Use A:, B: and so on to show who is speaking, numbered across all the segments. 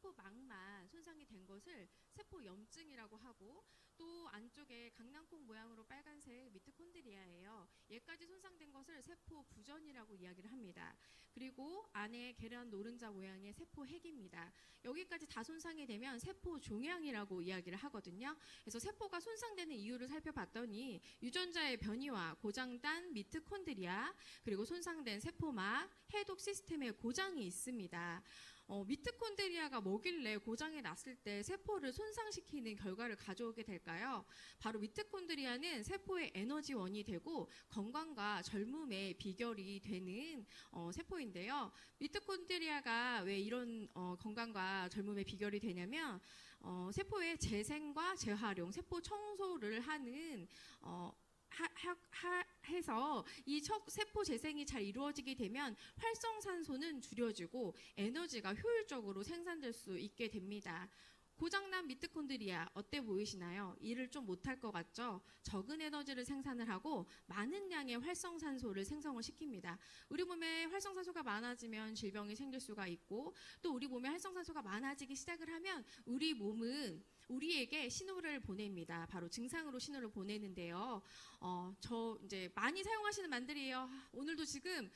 A: 세포막만 손상이 된 것을 세포염증이라고 하고, 또 안쪽에 강낭콩 모양으로 빨간색 미토콘드리아예요. 얘까지 손상된 것을 세포부전이라고 이야기를 합니다. 그리고 안에 계란 노른자 모양의 세포핵입니다. 여기까지 다 손상이 되면 세포종양이라고 이야기를 하거든요. 그래서 세포가 손상되는 이유를 살펴봤더니 유전자의 변이와 고장난 미토콘드리아, 그리고 손상된 세포막, 해독 시스템의 고장이 있습니다. 미토콘드리아가 뭐길래 고장이 났을 때 세포를 손상시키는 결과를 가져오게 될까요? 바로 미토콘드리아는 세포의 에너지원이 되고 건강과 젊음의 비결이 되는 세포인데요. 미토콘드리아가 왜 이런 건강과 젊음의 비결이 되냐면 세포의 재생과 재활용, 세포 청소를 하는 해서 이 세포 재생이 잘 이루어지게 되면 활성산소는 줄여지고 에너지가 효율적으로 생산될 수 있게 됩니다. 고장난 미토콘드리아 어때 보이시나요? 일을 좀 못할 것 같죠? 적은 에너지를 생산을 하고 많은 양의 활성산소를 생성을 시킵니다. 우리 몸에 활성산소가 많아지면 질병이 생길 수가 있고, 또 우리 몸에 활성산소가 많아지기 시작을 하면 우리 몸은 우리에게 신호를 보냅니다. 바로 증상으로 신호를 보내는데요. 저 이제 많이 사용하시는 말들이에요. 오늘도 지금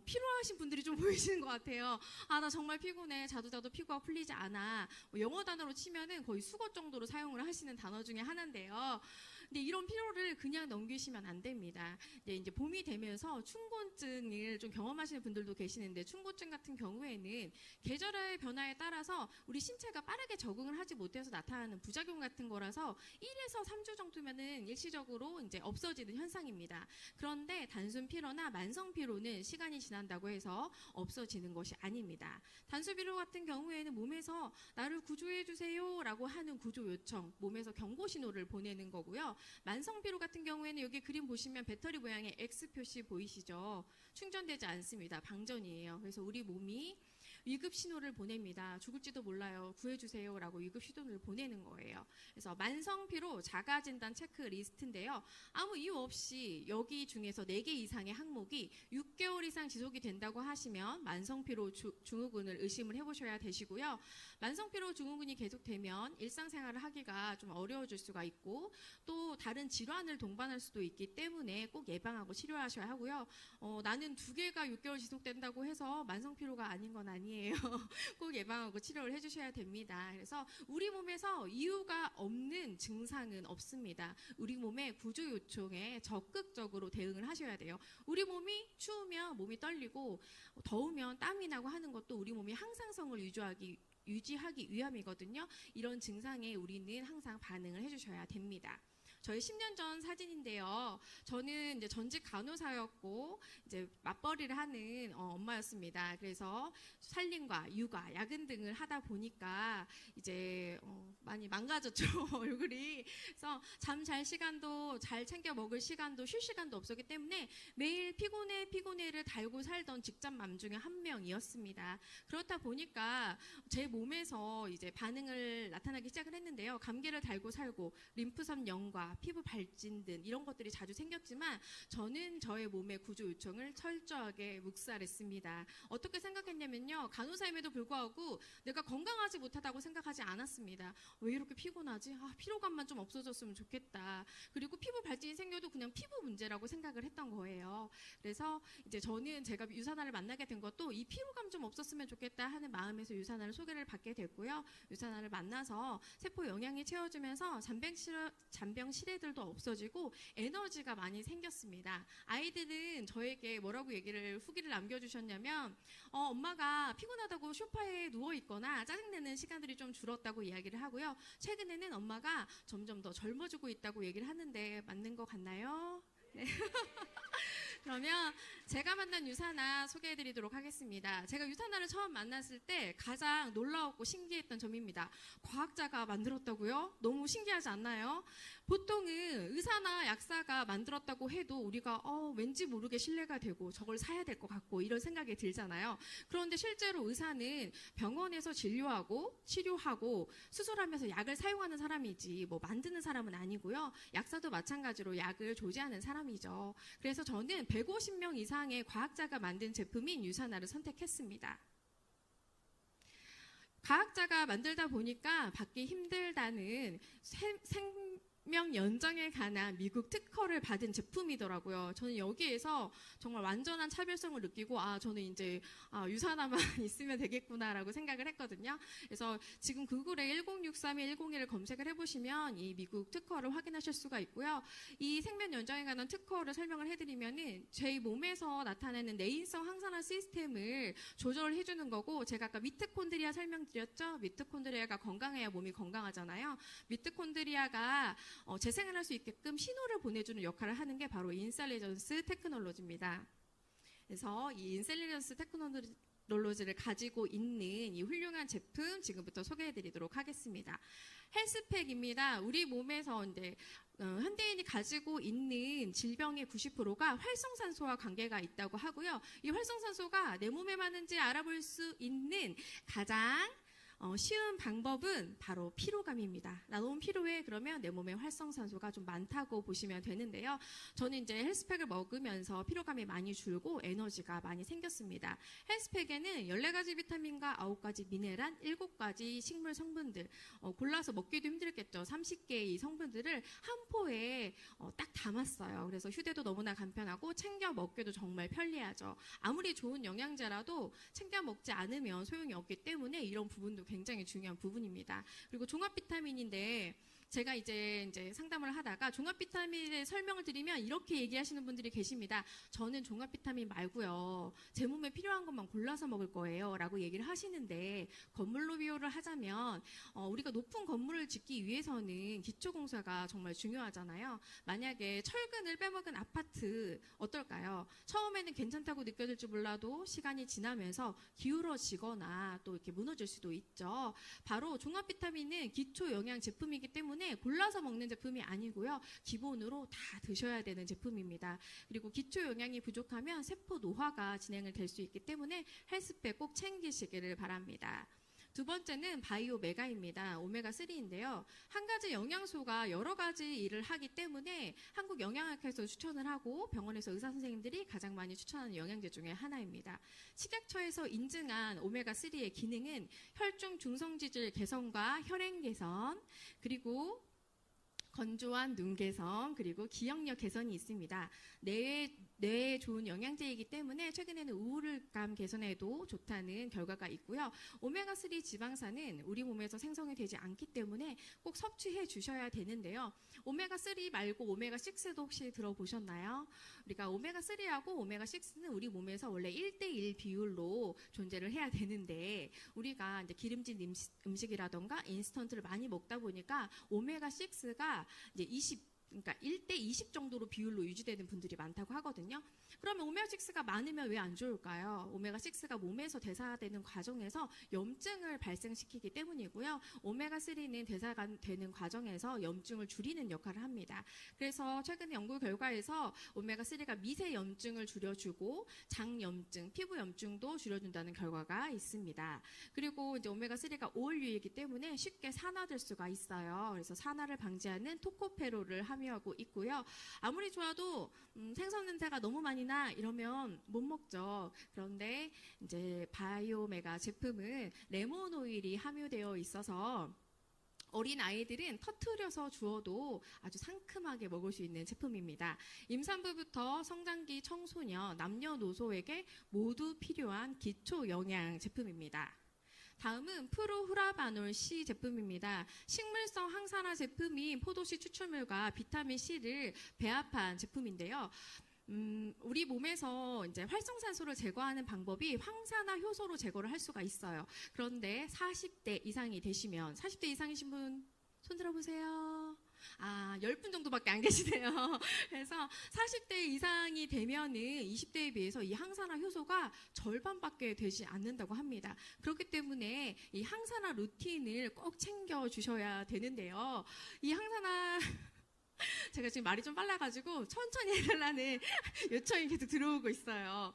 A: 피로하신 분들이 좀 보이시는 것 같아요. 나 정말 피곤해. 자도 피로가 풀리지 않아. 영어 단어로 치면은 거의 수거 정도로 사용을 하시는 단어 중에 하나인데요. 근데 이런 피로를 그냥 넘기시면 안 됩니다. 이제 봄이 되면서 춘곤증을 좀 경험하시는 분들도 계시는데, 춘곤증 같은 경우에는 계절의 변화에 따라서 우리 신체가 빠르게 적응을 하지 못해서 나타나는 부작용 같은 거라서 1에서 3주 정도면은 일시적으로 이제 없어지는 현상입니다. 그런데 단순 피로나 만성 피로는 시간이 지난다고 해서 없어지는 것이 아닙니다. 단순 피로 같은 경우에는 몸에서 나를 구조해 주세요라고 하는 구조 요청, 몸에서 경고 신호를 보내는 거고요. 만성 피로 같은 경우에는 여기 그림 보시면 배터리 모양의 X 표시 보이시죠? 충전되지 않습니다. 방전이에요. 그래서 우리 몸이 위급 신호를 보냅니다. 죽을지도 몰라요. 구해주세요라고 위급 신호를 보내는 거예요. 그래서 만성 피로 자가 진단 체크리스트인데요. 아무 이유 없이 여기 중에서 4개 이상의 항목이 6개월 이상 지속이 된다고 하시면 만성 피로 증후군을 의심을 해보셔야 되시고요. 만성 피로 증후군이 계속되면 일상생활을 하기가 좀 어려워질 수가 있고, 또 다른 질환을 동반할 수도 있기 때문에 꼭 예방하고 치료하셔야 하고요. 나는 2개가 6개월 지속된다고 해서 만성 피로가 아닌 건 아니에요. 꼭 예방하고 치료를 해주셔야 됩니다. 그래서 우리 몸에서 이유가 없는 증상은 없습니다. 우리 몸의 구조 요청에 적극적으로 대응을 하셔야 돼요. 우리 몸이 추우면 몸이 떨리고 더우면 땀이 나고 하는 것도 우리 몸이 항상성을 유지하기 위함이거든요. 이런 증상에 우리는 항상 반응을 해주셔야 됩니다. 저희 10년 전 사진인데요. 저는 이제 전직 간호사였고 이제 맞벌이를 하는 엄마였습니다. 그래서 살림과 육아, 야근 등을 하다 보니까 이제 많이 망가졌죠. 얼굴이. 그래서 잠 잘 시간도, 잘 챙겨 먹을 시간도, 쉴 시간도 없었기 때문에 매일 피곤해를 달고 살던 직장맘 중에 한 명이었습니다. 그렇다 보니까 제 몸에서 이제 반응을 나타나기 시작을 했는데요. 감기를 달고 살고 림프선 염과 피부 발진 등 이런 것들이 자주 생겼지만, 저는 저의 몸의 구조 요청을 철저하게 묵살했습니다. 어떻게 생각했냐면요. 간호사임에도 불구하고 내가 건강하지 못하다고 생각하지 않았습니다. 왜 이렇게 피곤하지? 피로감만 좀 없어졌으면 좋겠다. 그리고 피부 발진이 생겨도 그냥 피부 문제라고 생각을 했던 거예요. 그래서 이제 저는 제가 유산화를 만나게 된 것도 이 피로감 좀 없었으면 좋겠다 하는 마음에서 유산화를 소개를 받게 됐고요. 유산화를 만나서 세포 영양이 채워지면서 잔병 실애들도 없어지고 에너지가 많이 생겼습니다. 아이들은 저에게 뭐라고 후기를 남겨주셨냐면 엄마가 피곤하다고 소파에 누워있거나 짜증내는 시간들이 좀 줄었다고 이야기를 하고요. 최근에는 엄마가 점점 더 젊어지고 있다고 얘기를 하는데 맞는 것 같나요? 네. 그러면 제가 만난 유산화 소개해드리도록 하겠습니다. 제가 유산화를 처음 만났을 때 가장 놀라웠고 신기했던 점입니다. 과학자가 만들었다고요? 너무 신기하지 않나요? 보통은 의사나 약사가 만들었다고 해도 우리가 왠지 모르게 신뢰가 되고 저걸 사야 될 것 같고 이런 생각이 들잖아요. 그런데 실제로 의사는 병원에서 진료하고 치료하고 수술하면서 약을 사용하는 사람이지 뭐 만드는 사람은 아니고요. 약사도 마찬가지로 약을 조제하는 사람이죠. 그래서 저는 150명 이상의 과학자가 만든 제품인 유산화를 선택했습니다. 과학자가 만들다 보니까 받기 힘들다는 생명 연장에 관한 미국 특허를 받은 제품이더라고요. 저는 여기에서 정말 완전한 차별성을 느끼고 저는 이제 유산화만 있으면 되겠구나라고 생각을 했거든요. 그래서 지금 구글에 1063-1021을 검색을 해보시면 이 미국 특허를 확인하실 수가 있고요. 이 생명 연장에 관한 특허를 설명을 해드리면은 저희 몸에서 나타나는 내인성 항산화 시스템을 조절해주는 거고, 제가 아까 미토콘드리아 설명드렸죠. 미토콘드리아가 건강해야 몸이 건강하잖아요. 미토콘드리아가 재생을 할 수 있게끔 신호를 보내주는 역할을 하는 게 바로 인셀리전스 테크놀로지입니다. 그래서 이 인셀리전스 테크놀로지를 가지고 있는 이 훌륭한 제품 지금부터 소개해드리도록 하겠습니다. 헬스팩입니다. 우리 몸에서 이제 현대인이 가지고 있는 질병의 90%가 활성산소와 관계가 있다고 하고요. 이 활성산소가 내 몸에 맞는지 알아볼 수 있는 가장 쉬운 방법은 바로 피로감입니다. 나 너무 피로해. 그러면 내 몸에 활성산소가 좀 많다고 보시면 되는데요. 저는 이제 헬스팩을 먹으면서 피로감이 많이 줄고 에너지가 많이 생겼습니다. 헬스팩에는 14가지 비타민과 9가지 미네랄, 7가지 식물 성분들, 골라서 먹기도 힘들겠죠. 30개의 이 성분들을 한 포에 딱 담았어요. 그래서 휴대도 너무나 간편하고 챙겨 먹기도 정말 편리하죠. 아무리 좋은 영양제라도 챙겨 먹지 않으면 소용이 없기 때문에 이런 부분도 굉장히 중요한 부분입니다. 그리고 종합 비타민인데, 제가 이제 상담을 하다가 종합 비타민의 설명을 드리면 이렇게 얘기하시는 분들이 계십니다. 저는 종합 비타민 말고요, 제 몸에 필요한 것만 골라서 먹을 거예요 라고 얘기를 하시는데, 건물로 비유를 하자면 우리가 높은 건물을 짓기 위해서는 기초공사가 정말 중요하잖아요. 만약에 철근을 빼먹은 아파트 어떨까요? 처음에는 괜찮다고 느껴질지 몰라도 시간이 지나면서 기울어지거나 또 이렇게 무너질 수도 있죠. 바로 종합 비타민은 기초 영양 제품이기 때문에 골라서 먹는 제품이 아니고요. 기본으로 다 드셔야 되는 제품입니다. 그리고 기초 영양이 부족하면 세포 노화가 진행을 될 수 있기 때문에 헬스팩 꼭 챙기시기를 바랍니다. 두 번째는 바이오메가입니다. 오메가3인데요. 한 가지 영양소가 여러 가지 일을 하기 때문에 한국영양학회에서 추천을 하고 병원에서 의사 선생님들이 가장 많이 추천하는 영양제 중에 하나입니다. 식약처에서 인증한 오메가3의 기능은 혈중 중성지질 개선과 혈행 개선, 그리고 건조한 눈 개선, 그리고 기억력 개선이 있습니다. 뇌에 좋은 영양제이기 때문에 최근에는 우울감 개선에도 좋다는 결과가 있고요. 오메가3 지방산은 우리 몸에서 생성이 되지 않기 때문에 꼭 섭취해 주셔야 되는데요. 오메가3 말고 오메가6도 혹시 들어보셨나요? 우리가 오메가3하고 오메가6는 우리 몸에서 원래 1대1 비율로 존재를 해야 되는데, 우리가 이제 기름진 음식이라던가 인스턴트를 많이 먹다 보니까 오메가6가 이제 그러니까 1대20 정도로 비율로 유지되는 분들이 많다고 하거든요. 그러면 오메가6가 많으면 왜 안 좋을까요? 오메가6가 몸에서 대사되는 과정에서 염증을 발생시키기 때문이고요. 오메가3는 대사가 되는 과정에서 염증을 줄이는 역할을 합니다. 그래서 최근에 연구 결과에서 오메가3가 미세 염증을 줄여주고 장염증, 피부 염증도 줄여준다는 결과가 있습니다. 그리고 이제 오메가3가 오일류이기 때문에 쉽게 산화될 수가 있어요. 그래서 산화를 방지하는 토코페롤을 함유하고 있고요. 아무리 좋아도 생선 냄새가 너무 많이 나 이러면 못 먹죠. 그런데 이제 바이오메가 제품은 레몬 오일이 함유되어 있어서 어린 아이들은 터트려서 주어도 아주 상큼하게 먹을 수 있는 제품입니다. 임산부부터 성장기 청소년, 남녀노소에게 모두 필요한 기초 영양 제품입니다. 다음은 프로후라바놀 C 제품입니다. 식물성 항산화 제품인 포도씨 추출물과 비타민 C를 배합한 제품인데요. 우리 몸에서 이제 활성산소를 제거하는 방법이 황산화 효소로 제거를 할 수가 있어요. 그런데 40대 이상이 되시면, 40대 이상이신 분 손 들어보세요. 10분 정도밖에 안 계시네요. 그래서 40대 이상이 되면은 20대에 비해서 이 항산화 효소가 절반밖에 되지 않는다고 합니다. 그렇기 때문에 이 항산화 루틴을 꼭 챙겨 주셔야 되는데요. 이 항산화 제가 지금 말이 좀 빨라가지고 천천히 해달라는 요청이 계속 들어오고 있어요.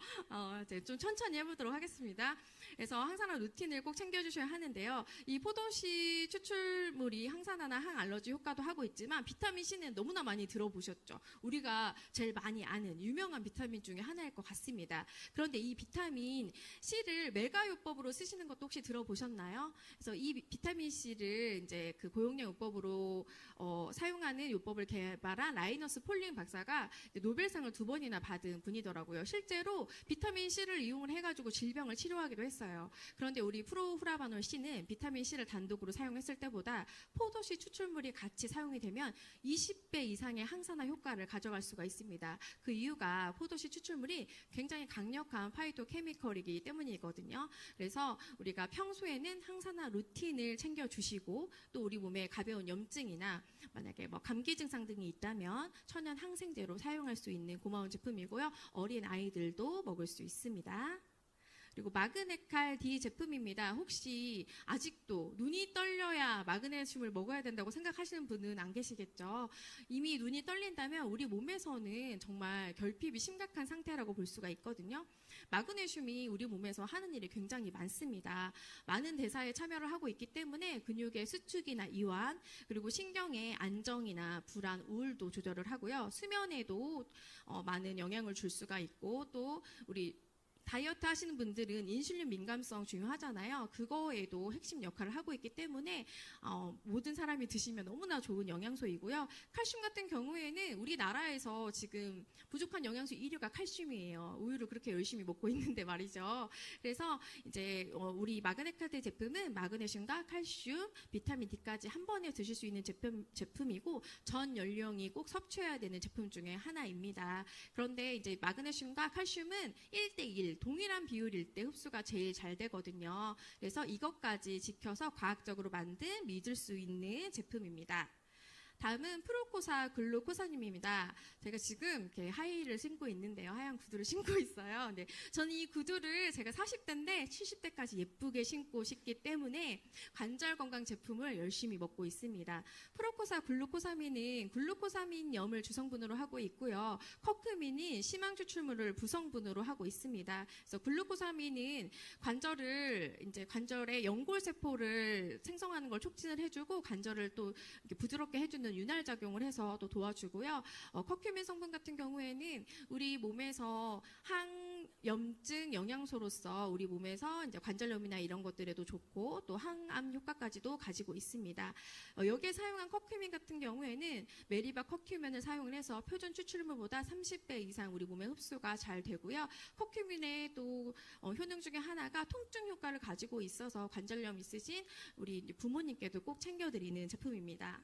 A: 이제 좀 천천히 해보도록 하겠습니다. 그래서 항산화 루틴을 꼭 챙겨주셔야 하는데요. 이 포도씨 추출물이 항산화나 항알러지 효과도 하고 있지만 비타민 C는 너무나 많이 들어보셨죠. 우리가 제일 많이 아는 유명한 비타민 중에 하나일 것 같습니다. 그런데 이 비타민 C를 메가요법으로 쓰시는 것도 혹시 들어보셨나요? 그래서 이 비타민 C를 이제 그 고용량 요법으로 사용하는 요법을 개발한 라이너스 폴링 박사가 노벨상을 2번이나 받은 분이더라고요. 실제로 비타민 C를 이용을 해가지고 질병을 치료하기도 했어요. 그런데 우리 프로후라바놀 C는 비타민 C를 단독으로 사용했을 때보다 포도씨 추출물이 같이 사용이 되면 20배 이상의 항산화 효과를 가져갈 수가 있습니다. 그 이유가 포도씨 추출물이 굉장히 강력한 파이토케미컬이기 때문이거든요. 그래서 우리가 평소에는 항산화 루틴을 챙겨주시고 또 우리 몸에 가벼운 염증이나 만약에 뭐 감기 증상 등이 있다면 천연 항생제로 사용할 수 있는 고마운 제품이고요. 어린 아이들도 먹을 수 있습니다. 그리고 마그네칼 D 제품입니다. 혹시 아직도 눈이 떨려야 마그네슘을 먹어야 된다고 생각하시는 분은 안 계시겠죠? 이미 눈이 떨린다면 우리 몸에서는 정말 결핍이 심각한 상태라고 볼 수가 있거든요. 마그네슘이 우리 몸에서 하는 일이 굉장히 많습니다. 많은 대사에 참여를 하고 있기 때문에 근육의 수축이나 이완, 그리고 신경의 안정이나 불안, 우울도 조절을 하고요. 수면에도 많은 영향을 줄 수가 있고 또 우리 다이어트 하시는 분들은 인슐린 민감성 중요하잖아요. 그거에도 핵심 역할을 하고 있기 때문에 모든 사람이 드시면 너무나 좋은 영양소이고요. 칼슘 같은 경우에는 우리나라에서 지금 부족한 영양소 1위가 칼슘이에요. 우유를 그렇게 열심히 먹고 있는데 말이죠. 그래서 이제 우리 마그네칼드 제품은 마그네슘과 칼슘, 비타민 D까지 한 번에 드실 수 있는 제품이고 전 연령이 꼭 섭취해야 되는 제품 중에 하나입니다. 그런데 이제 마그네슘과 칼슘은 1대1 동일한 비율일 때 흡수가 제일 잘 되거든요. 그래서 이것까지 지켜서 과학적으로 만든 믿을 수 있는 제품입니다. 다음은 프로코사 글루코사님입니다. 제가 지금 이렇게 하이힐을 신고 있는데요. 하얀 구두를 신고 있어요. 네, 저는 이 구두를 제가 40대인데 70대까지 예쁘게 신고 싶기 때문에 관절 건강 제품을 열심히 먹고 있습니다. 프로코사 글루코사민은 글루코사민염을 주성분으로 하고 있고요. 커큐민은 심항 추출물을 부성분으로 하고 있습니다. 그래서 글루코사민은 관절의 연골세포를 생성하는 걸 촉진을 해주고 관절을 또 이렇게 부드럽게 해주는 윤활 작용을 해서 또 도와주고요. 커큐민 성분 같은 경우에는 우리 몸에서 항염증 영양소로서 우리 몸에서 이제 관절염이나 이런 것들에도 좋고 또 항암 효과까지도 가지고 있습니다. 여기에 사용한 커큐민 같은 경우에는 메리바 커큐민을 사용을 해서 표준 추출물보다 30배 이상 우리 몸에 흡수가 잘 되고요. 커큐민의 또 효능 중에 하나가 통증 효과를 가지고 있어서 관절염 있으신 우리 부모님께도 꼭 챙겨드리는 제품입니다.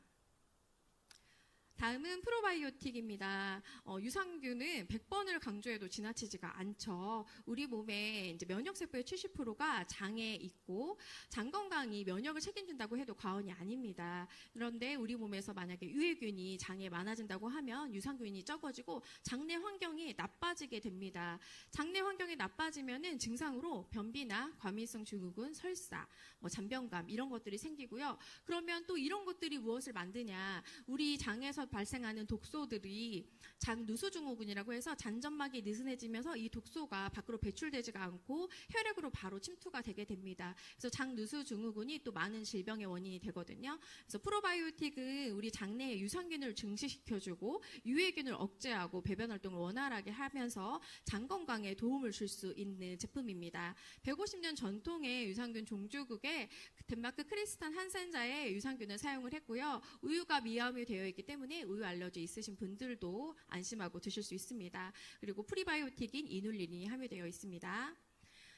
A: 다음은 프로바이오틱입니다. 유산균은 100번을 강조해도 지나치지가 않죠. 우리 몸에 이제 면역세포의 70%가 장에 있고 장 건강이 면역을 책임진다고 해도 과언이 아닙니다. 그런데 우리 몸에서 만약에 유해균이 장에 많아진다고 하면 유산균이 적어지고 장내 환경이 나빠지게 됩니다. 장내 환경이 나빠지면은 증상으로 변비나 과민성 증후군, 설사, 잔병감 이런 것들이 생기고요. 그러면 또 이런 것들이 무엇을 만드냐? 우리 장에서 발생하는 독소들이 장누수증후군이라고 해서 잔점막이 느슨해지면서 이 독소가 밖으로 배출되지가 않고 혈액으로 바로 침투가 되게 됩니다. 그래서 장누수증후군이 또 많은 질병의 원인이 되거든요. 그래서 프로바이오틱은 우리 장내의 유산균을 증식시켜주고 유해균을 억제하고 배변 활동을 원활하게 하면서 장 건강에 도움을 줄 수 있는 제품입니다. 150년 전통의 유산균 종주국에 덴마크 크리스탄 한센자의 유산균을 사용을 했고요. 우유가 미화음이 되어 있기 때문에 우유 알러지 있으신 분들도 안심하고 드실 수 있습니다. 그리고 프리바이오틱인 이눌린이 함유되어 있습니다.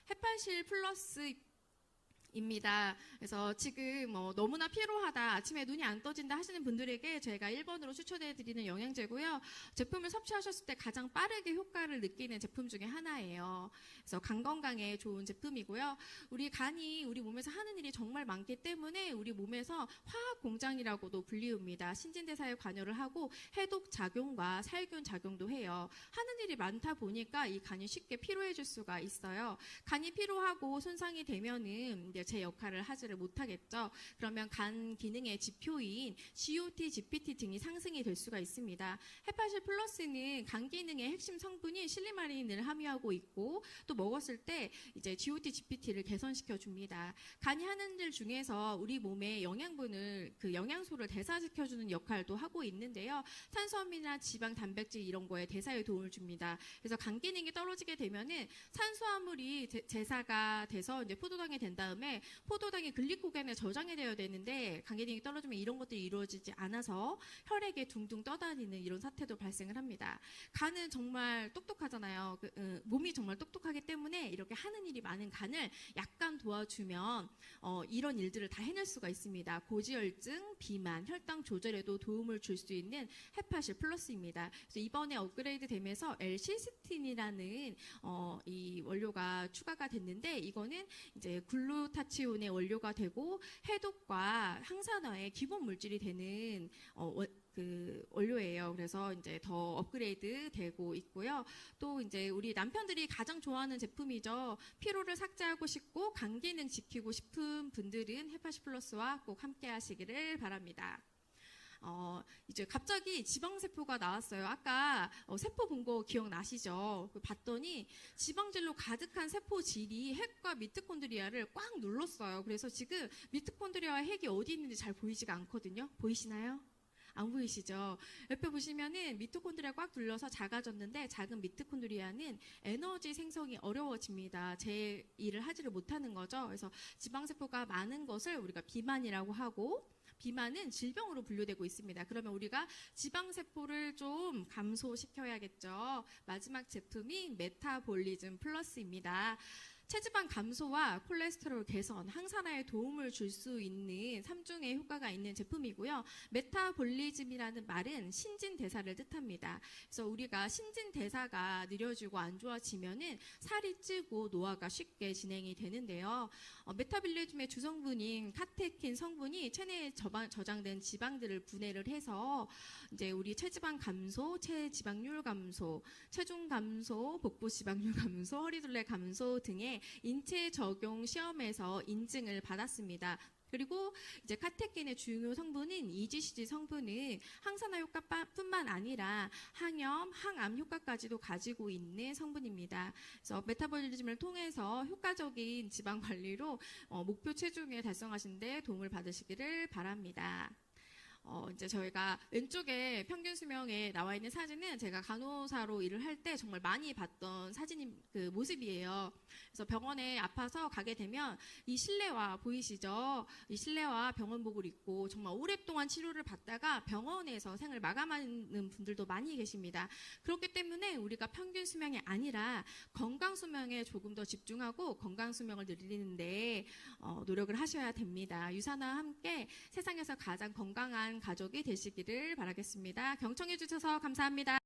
A: 헤파실 플러스 입니다. 그래서 지금 너무나 피로하다, 아침에 눈이 안 떠진다 하시는 분들에게 저희가 1번으로 추천해드리는 영양제고요. 제품을 섭취하셨을 때 가장 빠르게 효과를 느끼는 제품 중에 하나예요. 그래서 간 건강에 좋은 제품이고요. 우리 간이 우리 몸에서 하는 일이 정말 많기 때문에 우리 몸에서 화학 공장이라고도 불리웁니다. 신진대사에 관여를 하고 해독 작용과 살균 작용도 해요. 하는 일이 많다 보니까 이 간이 쉽게 피로해질 수가 있어요. 간이 피로하고 손상이 되면은 이제 제 역할을 하지를 못하겠죠. 그러면 간 기능의 지표인 GOT, GPT 등이 상승이 될 수가 있습니다. 헤파실 플러스는 간 기능의 핵심 성분인 실리마린을 함유하고 있고 또 먹었을 때 이제 GOT, GPT를 개선시켜 줍니다. 간이 하는 일 중에서 우리 몸에 영양분을 그 영양소를 대사시켜 주는 역할도 하고 있는데요. 탄수화물이나 지방, 단백질 이런 거에 대사에 도움을 줍니다. 그래서 간 기능이 떨어지게 되면은 탄수화물이 대사가 돼서 이제 포도당이 된 다음에 포도당이 글리코겐에 저장이 되어야 되는데 간 기능이 떨어지면 이런 것들이 이루어지지 않아서 혈액에 둥둥 떠다니는 이런 사태도 발생을 합니다. 간은 정말 똑똑하잖아요. 몸이 정말 똑똑하기 때문에 이렇게 하는 일이 많은 간을 약간 도와주면 이런 일들을 다 해낼 수가 있습니다. 고지혈증, 비만, 혈당 조절에도 도움을 줄 수 있는 헤파실 플러스입니다. 그래서 이번에 업그레이드 되면서 L-시스틴이라는 이 원료가 추가가 됐는데 이거는 이제 글루타치온의 원료가 되고 해독과 항산화의 기본 물질이 되는 그 원료예요. 그래서 이제 더 업그레이드 되고 있고요. 또 이제 우리 남편들이 가장 좋아하는 제품이죠. 피로를 삭제하고 싶고 간 기능 지키고 싶은 분들은 헤파시 플러스와 꼭 함께 하시기를 바랍니다. 이제 갑자기 지방세포가 나왔어요. 아까 세포 본 거 기억나시죠? 봤더니 지방질로 가득한 세포질이 핵과 미토콘드리아를 꽉 눌렀어요. 그래서 지금 미토콘드리아와 핵이 어디 있는지 잘 보이지가 않거든요. 보이시나요? 안 보이시죠? 옆에 보시면은 미토콘드리아가 꽉 눌려서 작아졌는데 작은 미토콘드리아는 에너지 생성이 어려워집니다. 제 일을 하지를 못하는 거죠. 그래서 지방세포가 많은 것을 우리가 비만이라고 하고 비만은 질병으로 분류되고 있습니다. 그러면 우리가 지방세포를 좀 감소시켜야겠죠. 마지막 제품이 메타볼리즘 플러스입니다. 체지방 감소와 콜레스테롤 개선, 항산화에 도움을 줄 수 있는 3중의 효과가 있는 제품이고요. 메타볼리즘이라는 말은 신진대사를 뜻합니다. 그래서 우리가 신진대사가 느려지고 안 좋아지면은 살이 찌고 노화가 쉽게 진행이 되는데요. 메타볼리즘의 주성분인 카테킨 성분이 체내에 저장된 지방들을 분해를 해서 이제 우리 체지방 감소, 체지방률 감소, 체중 감소, 복부 지방률 감소, 허리둘레 감소 등의 인체 적용 시험에서 인증을 받았습니다. 그리고 이제 카테킨의 중요 성분인 EGCG 성분은 항산화 효과뿐만 아니라 항염, 항암 효과까지도 가지고 있는 성분입니다. 그래서 메타볼리즘을 통해서 효과적인 지방 관리로 목표 체중을 달성하신 데 도움을 받으시기를 바랍니다. 이제 저희가 왼쪽에 평균 수명에 나와 있는 사진은 제가 간호사로 일을 할 때 정말 많이 봤던 사진 그 모습이에요. 그래서 병원에 아파서 가게 되면 이 실내화 보이시죠? 이 실내화 병원복을 입고 정말 오랫동안 치료를 받다가 병원에서 생을 마감하는 분들도 많이 계십니다. 그렇기 때문에 우리가 평균 수명이 아니라 건강 수명에 조금 더 집중하고 건강 수명을 늘리는데 노력을 하셔야 됩니다. 유산화와 함께 세상에서 가장 건강한 가족이 되시기를 바라겠습니다. 경청해 주셔서 감사합니다.